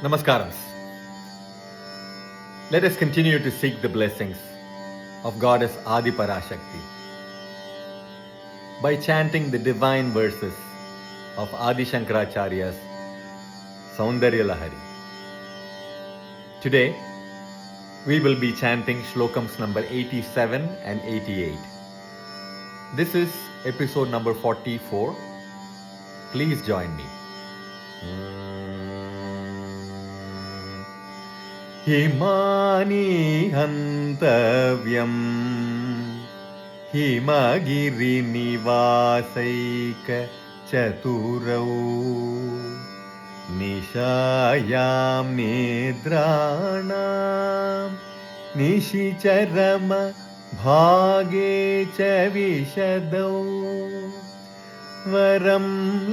Namaskaram. Let us continue to seek the blessings of Goddess Adi Parashakti by chanting the divine verses of Adi Shankaracharya's Saundarya Lahari. Today, we will be chanting shlokams number 87 and 88. This is episode number 44. Please join me. Himani hantavyam himagiri nivasaika chaturau nishayam nidranam nishicarama bhage cha vishadau varam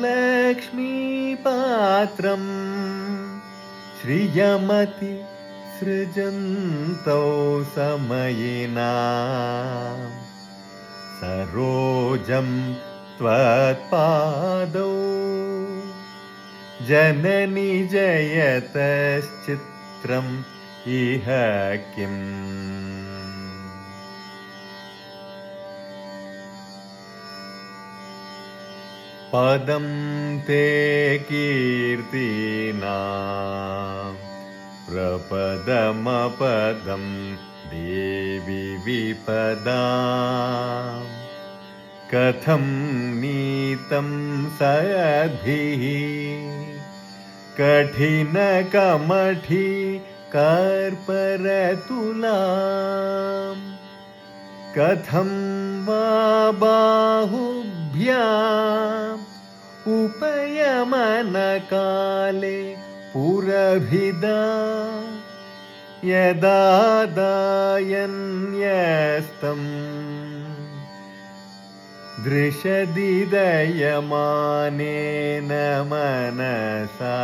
lakshmi patram shriyamati सृजन्तौ समयिनां सरोजं त्वत्पादौ जननि जयतश्चित्रम् इह किम् पदं ते कीर्तीनाम् प्रपदमपदं देवी विपदां कथं नीतं सद्भिः कठिनकमठी कर्परतुलां कथं वा बाहुभ्याम् उपयमनकाले पुरभिदा यदा दायन्यस्तं दृशदिदयमानेन मनसा